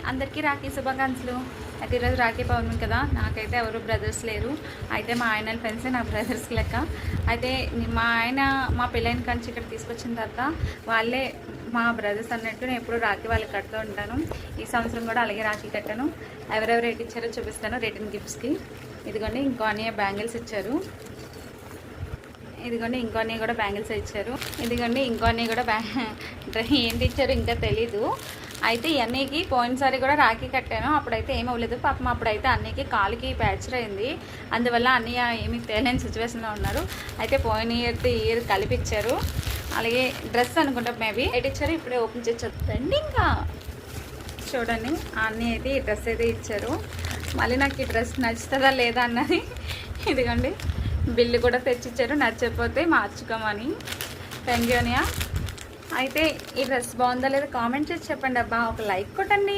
అందరికీ రాఖీ శుభాకాంక్షలు. అయితే ఈరోజు రాఖీ పౌర్ణమి కదా, నాకైతే ఎవరు బ్రదర్స్ లేరు. అయితే మా ఆయన ఫ్రెండ్సే నా బ్రదర్స్ లెక్క. అయితే మా ఆయన మా పెళ్ళైన కంచి ఇక్కడ తీసుకొచ్చిన తర్వాత వాళ్ళే మా బ్రదర్స్ అన్నట్టు నేను ఎప్పుడు రాఖీ వాళ్ళకి కడుతూ ఉంటాను. ఈ సంవత్సరం కూడా అలాగే రాఖీ కట్టాను. ఎవరెవరు రేట్ ఇచ్చారో చూపిస్తాను రిటర్న్ గిఫ్ట్స్కి. ఇదిగోండి ఇంకో అన్నయ్య బ్యాంగిల్స్ ఇచ్చారు. ఇదిగోండి ఇంకో అన్నయ్య కూడా బ్యాంగిల్స్ ఇచ్చారు. ఇదిగోండి ఇంకో అన్నయ్య కూడా ఏంటి ఇచ్చారు ఇంకా తెలీదు. అయితే ఈ అన్నయ్యకి పోయినసారి కూడా రాఖీ కట్టాను, అప్పుడైతే ఏమి అవ్వలేదు. పాపం అప్పుడైతే అన్నయ్యకి కాలుకి ఫ్రాక్చర్ అయింది, అందువల్ల అన్నయ్య ఏమి తేలేని సిచ్యువేషన్లో ఉన్నారు. అయితే పోయిన ఇయర్ కలిపిచ్చారు. అలాగే డ్రెస్ అనుకుంటా మేబీ ఎయిట్ ఇచ్చారు, ఇప్పుడే ఓపెన్ చేసి రండి. ఇంకా చూడండి అన్నయ్య అయితే ఈ డ్రెస్ అయితే ఇచ్చారు. మళ్ళీ నాకు ఈ డ్రెస్ నచ్చుతుందా లేదా అన్నది. ఇదిగోండి బిల్లు కూడా తెచ్చిచ్చారు, నచ్చకపోతే మార్చుకోమని. థ్యాంక్ యూ అన్నయ్య. అయితే ఈ డ్రెస్ బాగుందా లేదా కామెంట్ చేసి చెప్పండి అబ్బా, ఒక లైక్ కొట్టండి.